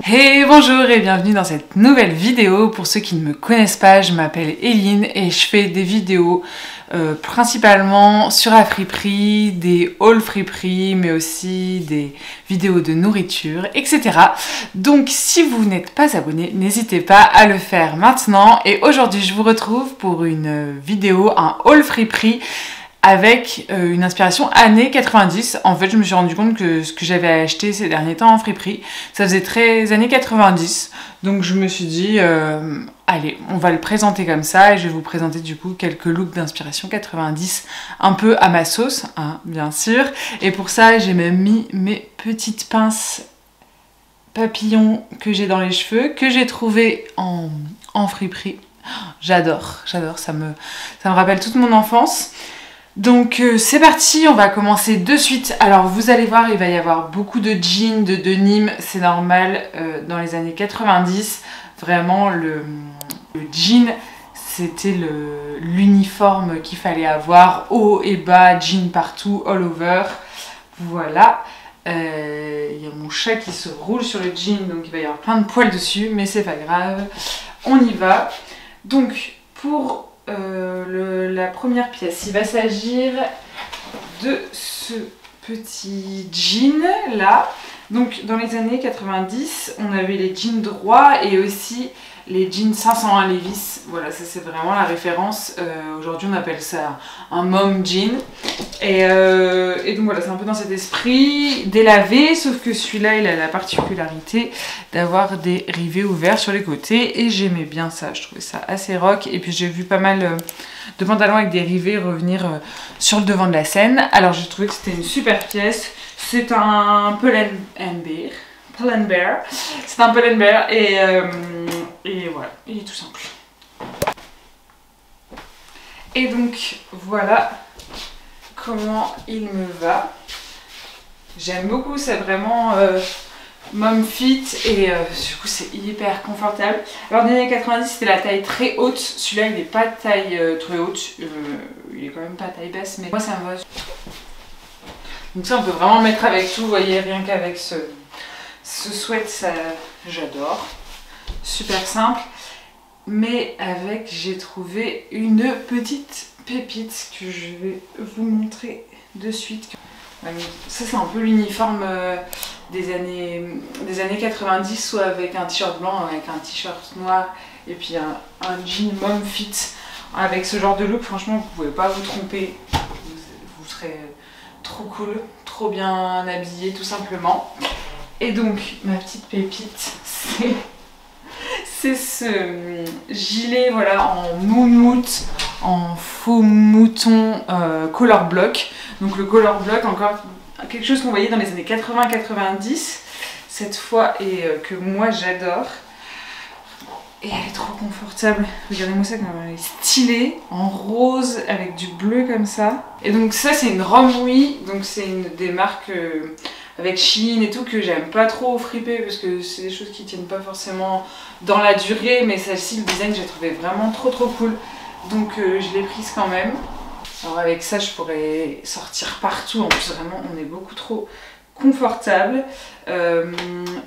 Hey, bonjour et bienvenue dans cette nouvelle vidéo. Pour ceux qui ne me connaissent pas, je m'appelle Eline et je fais des vidéos principalement sur la friperie, des hauls friperie, mais aussi des vidéos de nourriture, etc. Donc si vous n'êtes pas abonné, n'hésitez pas à le faire maintenant. Et aujourd'hui, je vous retrouve pour une vidéo, un haul friperie, avec une inspiration années 90. En fait, je me suis rendu compte que ce que j'avais acheté ces derniers temps en friperie, ça faisait très années 90. Donc je me suis dit, allez, on va le présenter comme ça et je vais vous présenter du coup quelques looks d'inspiration 90, un peu à ma sauce, hein, bien sûr. Et pour ça, j'ai même mis mes petites pinces papillons que j'ai dans les cheveux, que j'ai trouvées en friperie. J'adore, ça me rappelle toute mon enfance. Donc c'est parti, on va commencer de suite. Alors vous allez voir, il va y avoir beaucoup de jeans, de denim, c'est normal. Dans les années 90, vraiment le jean, c'était l'uniforme qu'il fallait avoir, haut et bas, jean partout, all over. Voilà. Il y a mon chat qui se roule sur le jean, donc il va y avoir plein de poils dessus, mais c'est pas grave. On y va. Donc pour la première pièce, il va s'agir de ce petit jean là. Donc dans les années 90, on avait les jeans droits et aussi les jeans 501 Levi's. Voilà, ça c'est vraiment la référence. Aujourd'hui on appelle ça un mom jean. Et donc voilà, c'est un peu dans cet esprit délavé, sauf que celui-là il a la particularité d'avoir des rivets ouverts sur les côtés et j'aimais bien ça, je trouvais ça assez rock. Et puis j'ai vu pas mal de pantalons avec des rivets revenir sur le devant de la scène. Alors j'ai trouvé que c'était une super pièce. C'est un Pull&Bear. C'est un Pull&Bear et voilà, il est tout simple. Et donc voilà comment il me va. J'aime beaucoup, c'est vraiment mom fit et du coup c'est hyper confortable. Alors dans les années 90 c'était la taille très haute, celui-là il n'est pas taille très haute, il est quand même pas taille basse, mais moi ça me va. Donc ça on peut vraiment le mettre avec tout, vous voyez, rien qu'avec ce sweat, ça j'adore. Super simple, mais avec j'ai trouvé une petite pépite que je vais vous montrer de suite. Ça c'est un peu l'uniforme des années 90, soit avec un t-shirt blanc, avec un t-shirt noir et puis un jean mom fit. Avec ce genre de look, franchement vous pouvez pas vous tromper, vous serez trop cool, trop bien habillé tout simplement. Et donc ma petite pépite, c'est ce gilet voilà, en moumoute, en faux mouton color block. Donc le color block, encore quelque chose qu'on voyait dans les années 80-90 cette fois et que moi j'adore. Et elle est trop confortable. Regardez-moi ça, comme elle est stylée, en rose avec du bleu comme ça. Et donc ça c'est une Romwe, donc c'est une des marques avec Shein et tout que j'aime pas trop friper parce que c'est des choses qui tiennent pas forcément dans la durée, mais celle-ci, le design, j'ai trouvé vraiment trop cool. Donc je l'ai prise quand même. Alors avec ça je pourrais sortir partout, en plus vraiment on est beaucoup trop confortable.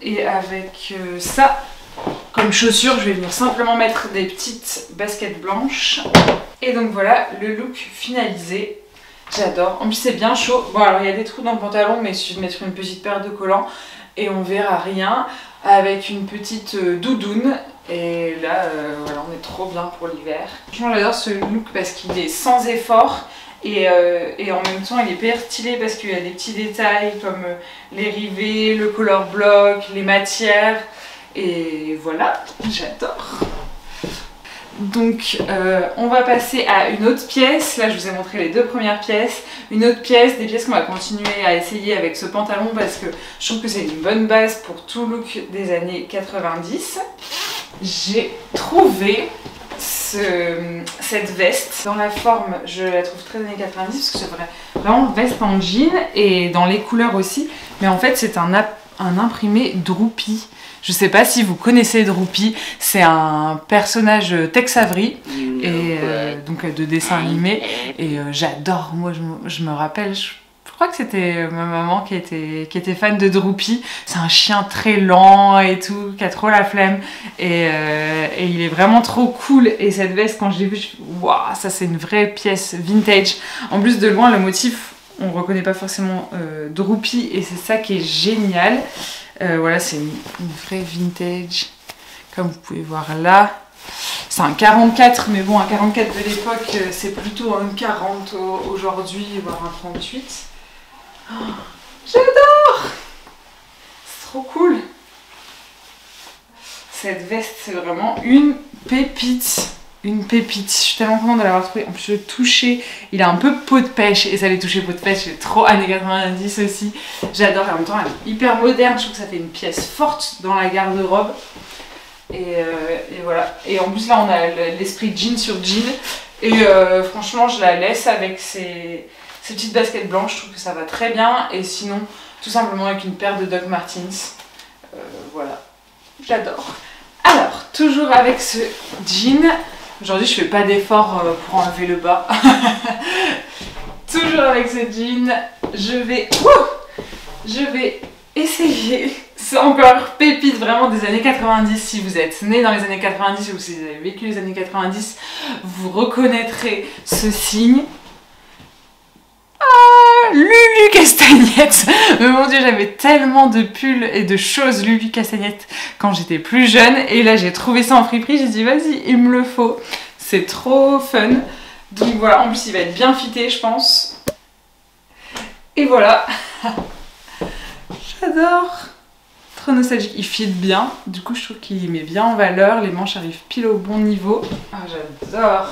Et avec ça comme chaussures, je vais venir simplement mettre des petites baskets blanches. Et donc voilà le look finalisé. J'adore. En plus c'est bien chaud. Bon alors il y a des trous dans le pantalon, mais il suffit de mettre une petite paire de collants et on verra rien. Avec une petite doudoune. Et là voilà, on est trop bien pour l'hiver. Franchement j'adore ce look parce qu'il est sans effort. Et en même temps il est hyper stylé parce qu'il y a des petits détails comme les rivets, le color block, les matières. Et voilà, j'adore. Donc on va passer à une autre pièce. Là je vous ai montré les deux premières pièces. Une autre pièce, des pièces qu'on va continuer à essayer avec ce pantalon parce que je trouve que c'est une bonne base pour tout look des années 90. J'ai trouvé cette veste. Dans la forme, je la trouve très années 90 parce que c'est vraiment veste en jean et dans les couleurs aussi. Mais en fait c'est un imprimé Droopy. Je sais pas si vous connaissez Droopy, c'est un personnage Tex Avery et donc de dessin animé et j'adore. Moi je me rappelle, crois que c'était ma maman qui était fan de Droopy. C'est un chien très lent et tout, qui a trop la flemme. Et il est vraiment trop cool. Et cette veste, quand je l'ai vue, je me suis dit, waouh, ça c'est une vraie pièce vintage. En plus, de loin, le motif, on reconnaît pas forcément Droopy. Et c'est ça qui est génial. Voilà, c'est une vraie vintage. Comme vous pouvez voir là. C'est un 44, mais bon, un 44 de l'époque, c'est plutôt un 40 aujourd'hui, voire un 38. Oh, j'adore! C'est trop cool! Cette veste, c'est vraiment une pépite. Une pépite. Je suis tellement contente de l'avoir trouvé. En plus, le toucher, il a un peu peau de pêche. Et ça, les touchés peau de pêche, c'est trop années 90 aussi. J'adore. Et en même temps, elle est hyper moderne. Je trouve que ça fait une pièce forte dans la garde-robe. Et voilà. Et en plus là on a l'esprit jean sur jean. Et franchement je la laisse avec ces petites baskets blanches. Je trouve que ça va très bien. Et sinon tout simplement avec une paire de Doc Martens. Voilà. J'adore. Alors toujours avec ce jean. Aujourd'hui je fais pas d'effort pour enlever le bas. Toujours avec ce jean. Je vais essayer. C'est encore pépite vraiment des années 90. Si vous êtes né dans les années 90 ou si vous avez vécu les années 90, vous reconnaîtrez ce signe. Ah, Lulu Castagnette. Mais mon dieu, j'avais tellement de pulls et de choses Lulu Castagnette quand j'étais plus jeune. Et là, j'ai trouvé ça en friperie. J'ai dit, vas-y, il me le faut. C'est trop fun. Donc voilà, en plus, il va être bien fité, je pense. Et voilà. J'adore. Trop nostalgique, il fit bien, du coup je trouve qu'il met bien en valeur, les manches arrivent pile au bon niveau. Ah j'adore.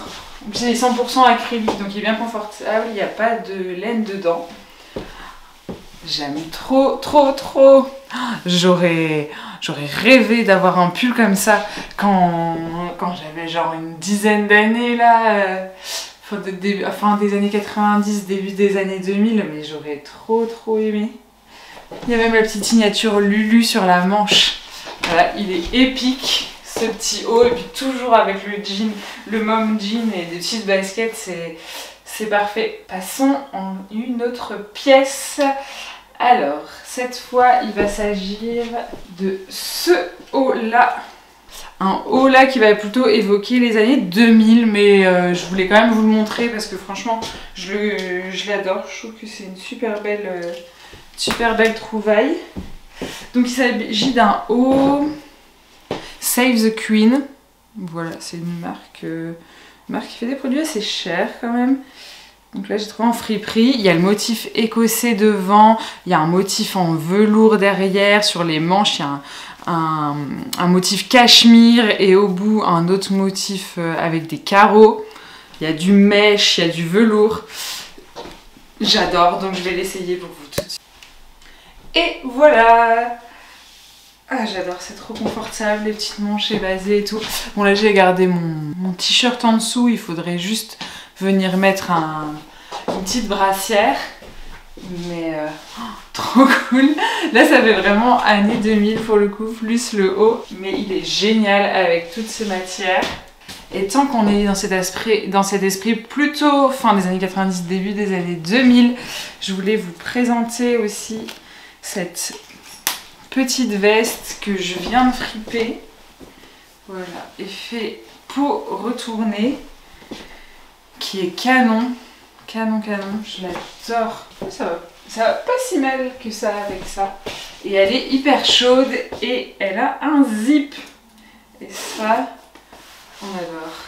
C'est 100% acrylique donc il est bien confortable, il n'y a pas de laine dedans. J'aime trop. J'aurais rêvé d'avoir un pull comme ça quand j'avais genre une dizaine d'années là, fin des années 90, début des années 2000, mais j'aurais trop aimé. Il y a même la petite signature Lulu sur la manche. Voilà, il est épique ce petit haut et puis toujours avec le jean, le mom jean et des petites baskets, c'est parfait. Passons en une autre pièce. Alors, cette fois, il va s'agir de ce haut là. Un haut là qui va plutôt évoquer les années 2000, mais je voulais quand même vous le montrer parce que franchement, je l'adore. Je trouve que c'est une super belle trouvaille. Donc il s'agit d'un haut Save the Queen. Voilà, c'est une marque qui fait des produits assez chers quand même. Donc là j'ai trouvé en friperie. Il y a le motif écossais devant, il y a un motif en velours derrière, sur les manches il y a un motif cachemire et au bout un autre motif avec des carreaux. Il y a du mèche, il y a du velours. J'adore, donc je vais l'essayer pour vous tout de suite. Et voilà! Ah j'adore, c'est trop confortable, les petites manches évasées et tout. Bon là j'ai gardé mon t-shirt en dessous, il faudrait juste venir mettre une petite brassière. Mais trop cool! Là ça fait vraiment années 2000 pour le coup, plus le haut. Mais il est génial avec toutes ces matières. Et tant qu'on est dans cet esprit plutôt fin des années 90, début des années 2000, je voulais vous présenter aussi cette petite veste que je viens de friper. Voilà, effet peau retournée, qui est canon, je l'adore. Ça va pas si mal que ça avec ça. Et elle est hyper chaude et elle a un zip. Et ça, on adore.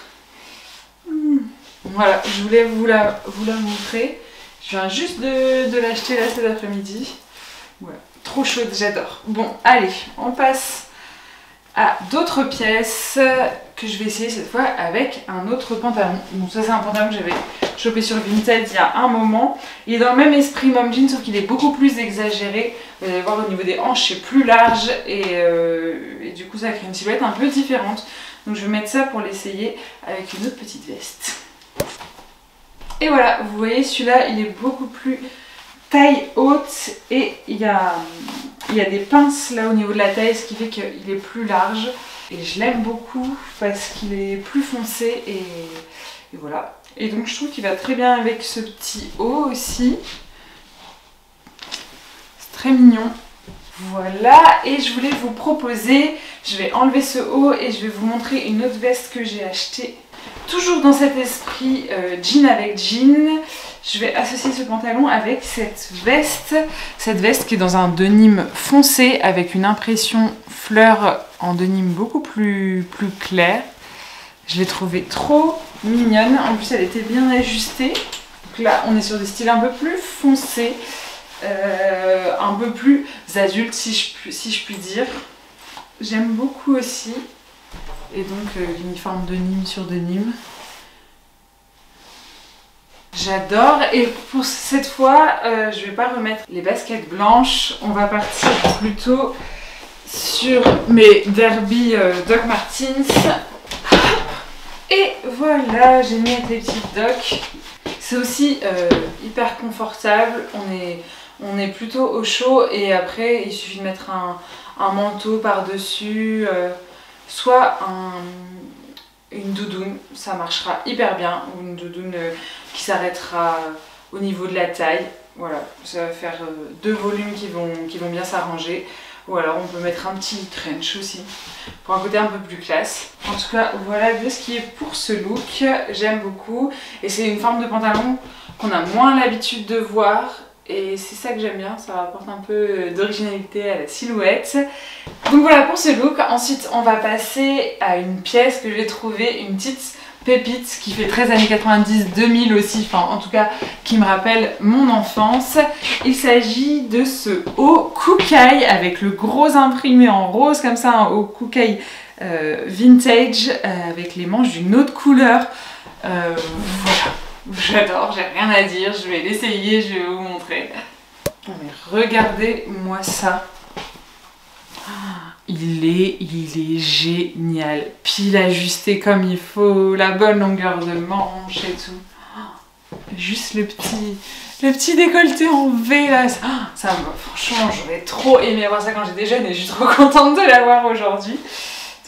Voilà, je voulais vous la montrer. Je viens juste de l'acheter là cet après-midi. Voilà, trop chaude, j'adore. Bon, allez, on passe à d'autres pièces que je vais essayer cette fois avec un autre pantalon. Donc ça c'est un pantalon que j'avais chopé sur Vinted il y a un moment. Il est dans le même esprit mom jean sauf qu'il est beaucoup plus exagéré. Vous allez voir au niveau des hanches c'est plus large et du coup ça crée une silhouette un peu différente. Donc je vais mettre ça pour l'essayer avec une autre petite veste. Et voilà, vous voyez celui-là il est beaucoup plus taille haute et il y a des pinces là au niveau de la taille, ce qui fait qu'il est plus large. Et je l'aime beaucoup parce qu'il est plus foncé et voilà. Et donc je trouve qu'il va très bien avec ce petit haut aussi. très mignon. Voilà, et je voulais vous proposer, je vais enlever ce haut et je vais vous montrer une autre veste que j'ai achetée. Toujours dans cet esprit jean avec jean, je vais associer ce pantalon avec cette veste qui est dans un denim foncé avec une impression fleur en denim beaucoup plus clair. Je l'ai trouvée trop mignonne, en plus elle était bien ajustée. Donc là on est sur des styles un peu plus foncés. Un peu plus adulte si je puis dire. J'aime beaucoup aussi. Et donc l'uniforme denim sur denim. J'adore. Et pour cette fois, je vais pas remettre les baskets blanches. On va partir plutôt sur mes Derby Doc Martens. Et voilà, j'ai mis avec les petites Doc. C'est aussi hyper confortable. On est plutôt au chaud et après il suffit de mettre un manteau par-dessus, soit une doudoune, ça marchera hyper bien, ou une doudoune qui s'arrêtera au niveau de la taille. Voilà, ça va faire deux volumes qui vont bien s'arranger. Ou alors on peut mettre un petit trench aussi, pour un côté un peu plus classe. En tout cas, voilà de ce qui est pour ce look, j'aime beaucoup. Et c'est une forme de pantalon qu'on a moins l'habitude de voir. Et c'est ça que j'aime bien, ça apporte un peu d'originalité à la silhouette. Donc voilà pour ce look. Ensuite on va passer à une pièce que j'ai trouvée, une petite pépite qui fait très années 90-2000 aussi, enfin en tout cas qui me rappelle mon enfance. Il s'agit de ce haut Kookaï avec le gros imprimé en rose comme ça, un haut Kookaï vintage avec les manches d'une autre couleur. Voilà. J'adore, j'ai rien à dire, je vais l'essayer, je vais vous montrer. Oh, mais regardez-moi ça. Il est génial. Pile ajusté comme il faut, la bonne longueur de manche et tout. Juste le petit décolleté en V là. Ça franchement, j'aurais trop aimé avoir ça quand j'étais jeune et je suis trop contente de l'avoir aujourd'hui.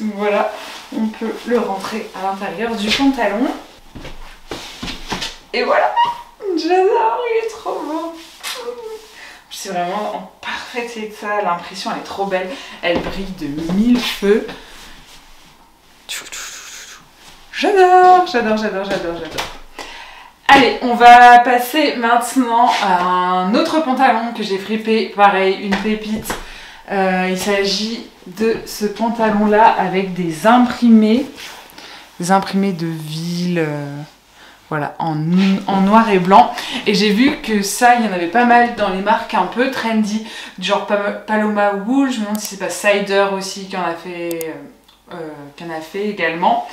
Donc voilà, on peut le rentrer à l'intérieur du pantalon. Et voilà, j'adore, il est trop beau. C'est vraiment en parfait état, l'impression elle est trop belle, elle brille de mille feux. J'adore. Allez, on va passer maintenant à un autre pantalon que j'ai fripé, pareil, une pépite. Il s'agit de ce pantalon là avec des imprimés de ville. Voilà, en noir et blanc. Et j'ai vu que ça, il y en avait pas mal dans les marques un peu trendy, du genre Paloma Wool, je me demande si c'est pas Cider aussi qui en a fait également.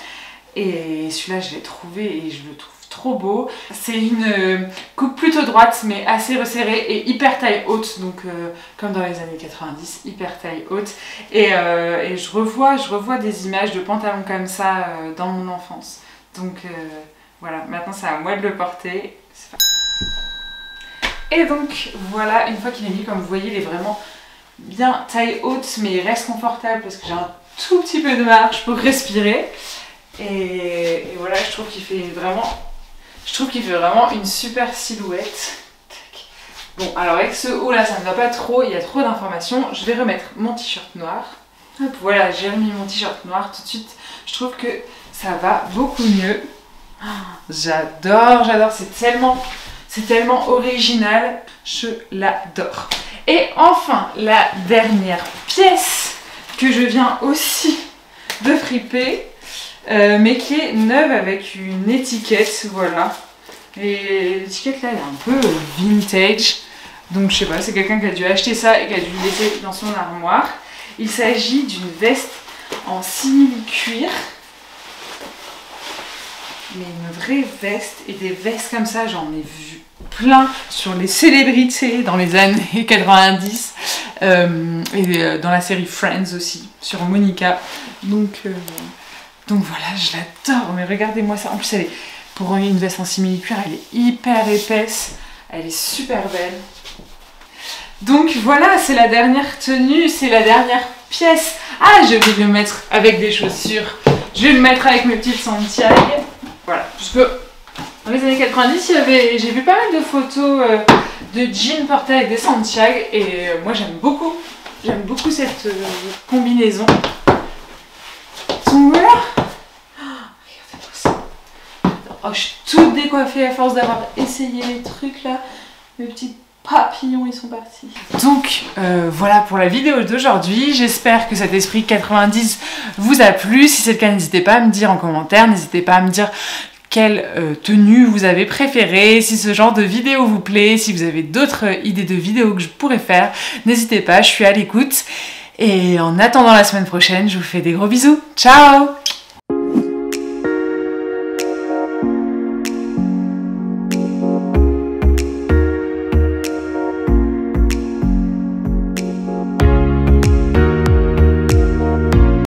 Et celui-là, je l'ai trouvé et je le trouve trop beau. C'est une coupe plutôt droite, mais assez resserrée et hyper taille haute, donc comme dans les années 90, hyper taille haute. Et je revois des images de pantalons comme ça dans mon enfance. Donc voilà, maintenant c'est à moi de le porter. Et donc voilà, une fois qu'il est mis, comme vous voyez, il est vraiment bien taille haute, mais il reste confortable parce que j'ai un tout petit peu de marge pour respirer. Et voilà, je trouve qu'il fait vraiment une super silhouette. Bon, alors avec ce haut là, ça ne va pas trop, il y a trop d'informations. Je vais remettre mon t-shirt noir. Hop, voilà, j'ai remis mon t-shirt noir tout de suite. Je trouve que ça va beaucoup mieux. J'adore, c'est tellement original, je l'adore. Et enfin, la dernière pièce que je viens aussi de friper, mais qui est neuve avec une étiquette, voilà. Et l'étiquette là, elle est un peu vintage, donc je sais pas, c'est quelqu'un qui a dû acheter ça et qui a dû le laisser dans son armoire. Il s'agit d'une veste en simili-cuir. Mais une vraie veste, et des vestes comme ça, j'en ai vu plein sur les célébrités dans les années 90 et dans la série Friends aussi, sur Monica. Donc voilà, je l'adore, mais regardez-moi ça. En plus, pour une veste en simili-cuir, elle est hyper épaisse, elle est super belle. Donc voilà, c'est la dernière tenue, c'est la dernière pièce. Ah, je vais le mettre avec des chaussures, je vais le mettre avec mes petites Santiago. Voilà, parce que dans les années 90, j'ai vu pas mal de photos de jean porté avec des Santiago et moi j'aime beaucoup cette combinaison. Donc voilà. Regardez-moi ça. Oh, je suis toute décoiffée à force d'avoir essayé les trucs là. Mes petits papillons ils sont partis. Donc voilà pour la vidéo d'aujourd'hui. J'espère que cet esprit 90 vous a plu. Si c'est le cas, n'hésitez pas à me dire en commentaire. N'hésitez pas à me dire quelle tenue vous avez préférée, si ce genre de vidéo vous plaît, si vous avez d'autres idées de vidéos que je pourrais faire, n'hésitez pas, je suis à l'écoute. Et en attendant la semaine prochaine, je vous fais des gros bisous. Ciao!